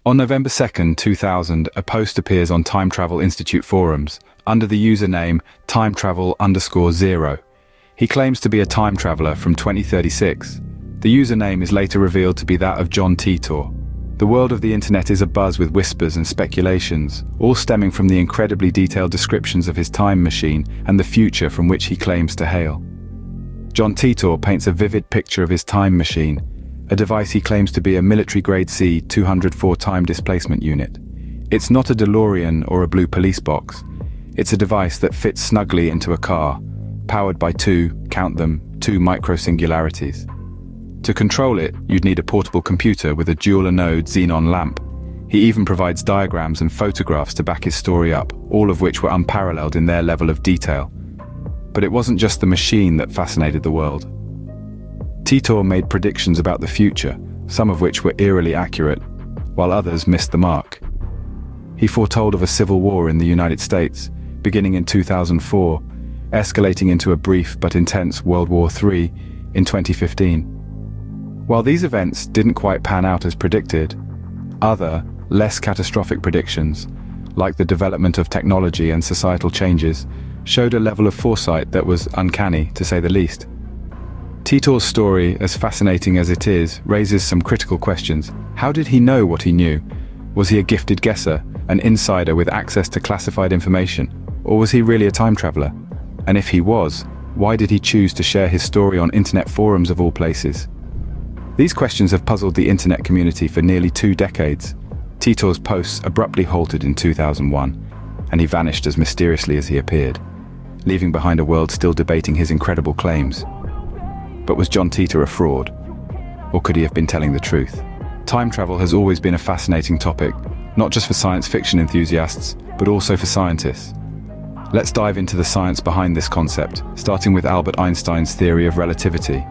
On November 2nd, 2000, a post appears on Time Travel Institute forums under the username timetravel_0. He claims to be a time traveler from 2036. The username is later revealed to be that of John Titor. The world of the internet is abuzz with whispers and speculations, all stemming from the incredibly detailed descriptions of his time machine and the future from which he claims to hail. John Titor paints a vivid picture of his time machine, a device he claims to be a military-grade C-204 time displacement unit. It's not a DeLorean or a blue police box. It's a device that fits snugly into a car, powered by two micro-singularities. To control it, you'd need a portable computer with a dual-anode xenon lamp. He even provides diagrams and photographs to back his story up, all of which were unparalleled in their level of detail. But it wasn't just the machine that fascinated the world. Titor made predictions about the future, some of which were eerily accurate, while others missed the mark. He foretold of a civil war in the United States, beginning in 2004, escalating into a brief but intense World War III in 2015. While these events didn't quite pan out as predicted, other, less catastrophic predictions, like the development of technology and societal changes, showed a level of foresight that was uncanny, to say the least. Titor's story, as fascinating as it is, raises some critical questions. How did he know what he knew? Was he a gifted guesser, an insider with access to classified information? Or was he really a time traveler? And if he was, why did he choose to share his story on internet forums of all places? These questions have puzzled the internet community for nearly 2 decades. Titor's posts abruptly halted in 2001, and he vanished as mysteriously as he appeared, leaving behind a world still debating his incredible claims. But was John Titor a fraud? Or could he have been telling the truth? Time travel has always been a fascinating topic, not just for science fiction enthusiasts, but also for scientists. Let's dive into the science behind this concept, starting with Albert Einstein's theory of relativity.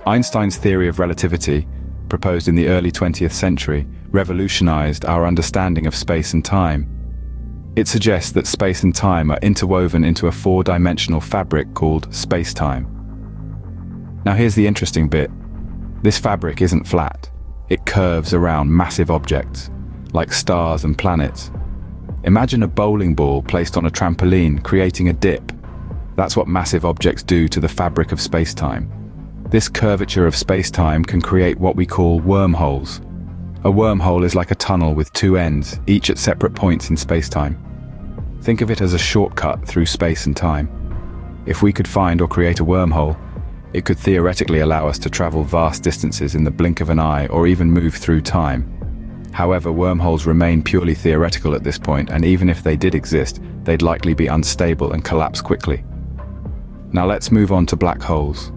Einstein's theory of relativity, proposed in the early 20th century, revolutionized our understanding of space and time. It suggests that space and time are interwoven into a 4-dimensional fabric called space-time. Now here's the interesting bit. This fabric isn't flat. It curves around massive objects, like stars and planets. Imagine a bowling ball placed on a trampoline, creating a dip. That's what massive objects do to the fabric of space-time. This curvature of space-time can create what we call wormholes. A wormhole is like a tunnel with 2 ends, each at separate points in space-time. Think of it as a shortcut through space and time. If we could find or create a wormhole, it could theoretically allow us to travel vast distances in the blink of an eye or even move through time. However, wormholes remain purely theoretical at this point, and even if they did exist, they'd likely be unstable and collapse quickly. Now let's move on to black holes,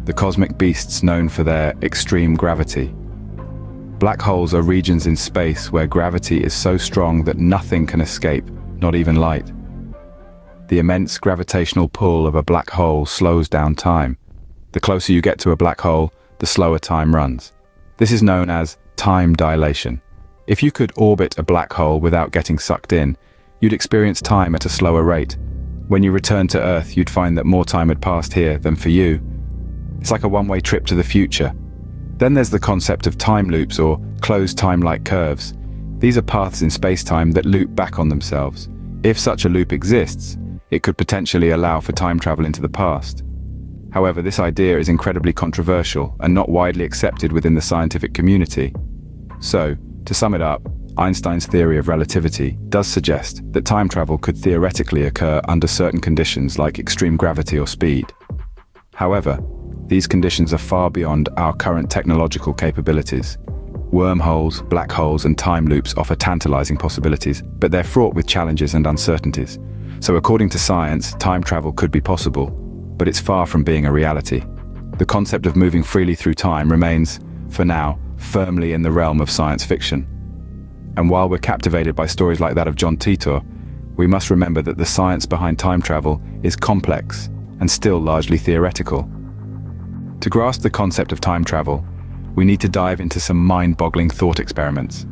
the cosmic beasts known for their extreme gravity. Black holes are regions in space where gravity is so strong that nothing can escape, not even light. The immense gravitational pull of a black hole slows down time. The closer you get to a black hole, the slower time runs. This is known as time dilation. If you could orbit a black hole without getting sucked in, you'd experience time at a slower rate. When you return to Earth, you'd find that more time had passed here than for you. It's like a one-way trip to the future. Then there's the concept of time loops, or closed time-like curves. These are paths in space-time that loop back on themselves. If such a loop exists, it could potentially allow for time travel into the past. However, this idea is incredibly controversial and not widely accepted within the scientific community. So, to sum it up, Einstein's theory of relativity does suggest that time travel could theoretically occur under certain conditions like extreme gravity or speed. However, these conditions are far beyond our current technological capabilities. Wormholes, black holes, and time loops offer tantalizing possibilities, but they're fraught with challenges and uncertainties. So according to science, time travel could be possible, but it's far from being a reality. The concept of moving freely through time remains, for now, firmly in the realm of science fiction. And while we're captivated by stories like that of John Titor, we must remember that the science behind time travel is complex and still largely theoretical. To grasp the concept of time travel, we need to dive into some mind-boggling thought experiments.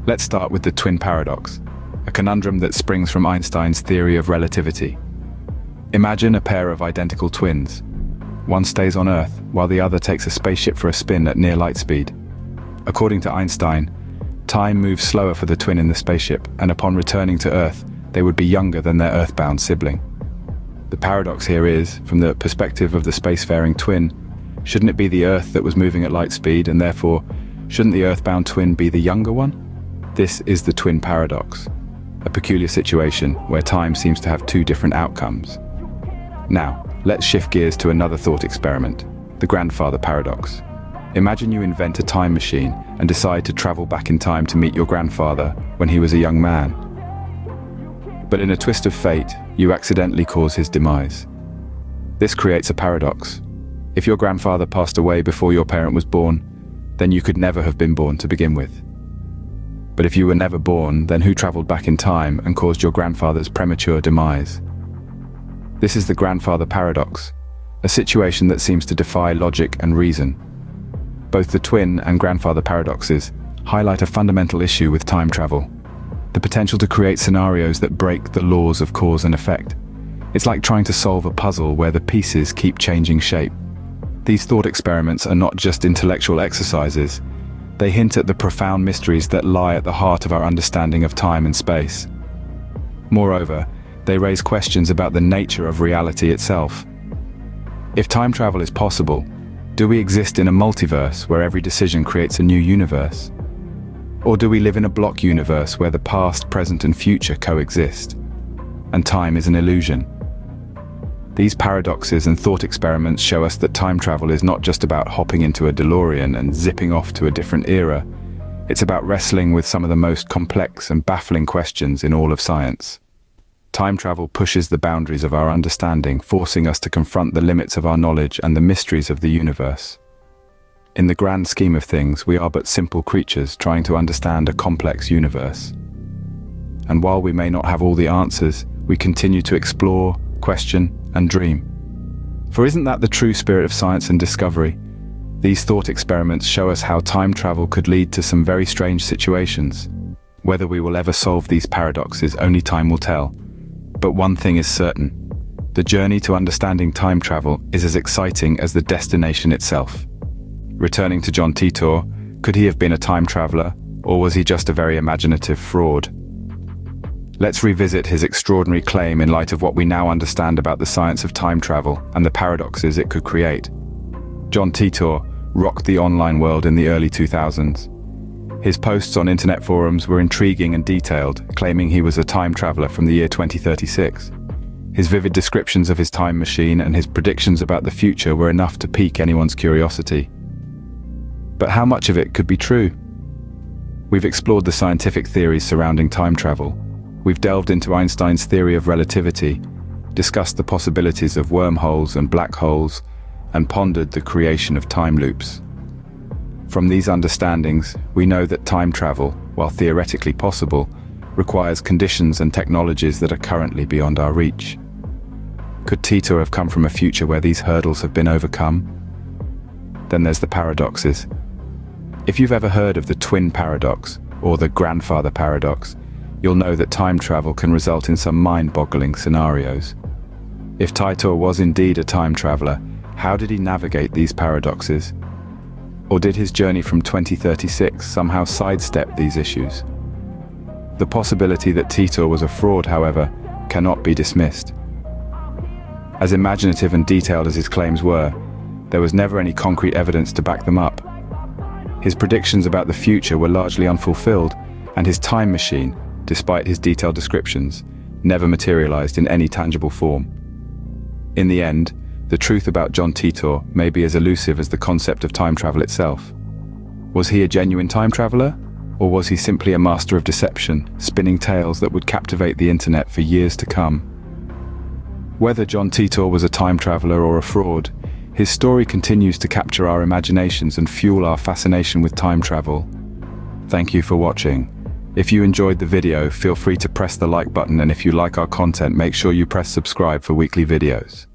Let's start with the twin paradox, a conundrum that springs from Einstein's theory of relativity. Imagine a pair of identical twins. One stays on Earth, while the other takes a spaceship for a spin at near light speed. According to Einstein, Time moves slower for the twin in the spaceship, and upon returning to Earth, they would be younger than their Earthbound sibling. The paradox here is, from the perspective of the spacefaring twin, shouldn't it be the Earth that was moving at light speed, and therefore, shouldn't the Earthbound twin be the younger one? This is the twin paradox, a peculiar situation where time seems to have two different outcomes. Now, let's shift gears to another thought experiment, the grandfather paradox. Imagine you invent a time machine and decide to travel back in time to meet your grandfather when he was a young man. But in a twist of fate, you accidentally cause his demise. This creates a paradox. If your grandfather passed away before your parent was born, then you could never have been born to begin with. But if you were never born, then who traveled back in time and caused your grandfather's premature demise? This is the grandfather paradox, a situation that seems to defy logic and reason. Both the twin and grandfather paradoxes highlight a fundamental issue with time travel: the potential to create scenarios that break the laws of cause and effect. It's like trying to solve a puzzle where the pieces keep changing shape. These thought experiments are not just intellectual exercises. They hint at the profound mysteries that lie at the heart of our understanding of time and space. Moreover, they raise questions about the nature of reality itself. If time travel is possible, do we exist in a multiverse where every decision creates a new universe? Or do we live in a block universe where the past, present, and future coexist, and time is an illusion? These paradoxes and thought experiments show us that time travel is not just about hopping into a DeLorean and zipping off to a different era. It's about wrestling with some of the most complex and baffling questions in all of science. Time travel pushes the boundaries of our understanding, forcing us to confront the limits of our knowledge and the mysteries of the universe. In the grand scheme of things, we are but simple creatures trying to understand a complex universe. And while we may not have all the answers, we continue to explore, question, and dream. For isn't that the true spirit of science and discovery? These thought experiments show us how time travel could lead to some very strange situations. Whether we will ever solve these paradoxes, only time will tell. But one thing is certain: the journey to understanding time travel is as exciting as the destination itself. Returning to John Titor, could he have been a time traveler, or was he just a very imaginative fraud? Let's revisit his extraordinary claim in light of what we now understand about the science of time travel and the paradoxes it could create. John Titor rocked the online world in the early 2000s. His posts on internet forums were intriguing and detailed, claiming he was a time traveler from the year 2036. His vivid descriptions of his time machine and his predictions about the future were enough to pique anyone's curiosity. But how much of it could be true? We've explored the scientific theories surrounding time travel. We've delved into Einstein's theory of relativity, discussed the possibilities of wormholes and black holes, and pondered the creation of time loops. From these understandings, we know that time travel, while theoretically possible, requires conditions and technologies that are currently beyond our reach. Could Titor have come from a future where these hurdles have been overcome? Then there's the paradoxes. If you've ever heard of the twin paradox, or the grandfather paradox, you'll know that time travel can result in some mind-boggling scenarios. If Titor was indeed a time traveler, how did he navigate these paradoxes? Or did his journey from 2036 somehow sidestep these issues? The possibility that Titor was a fraud, however, cannot be dismissed. As imaginative and detailed as his claims were, there was never any concrete evidence to back them up. His predictions about the future were largely unfulfilled, and his time machine, despite his detailed descriptions, never materialized in any tangible form. In the end, the truth about John Titor may be as elusive as the concept of time travel itself. Was he a genuine time traveler, or was he simply a master of deception, spinning tales that would captivate the internet for years to come? Whether John Titor was a time traveler or a fraud, his story continues to capture our imaginations and fuel our fascination with time travel. Thank you for watching. If you enjoyed the video, feel free to press the like button, and if you like our content, make sure you press subscribe for weekly videos.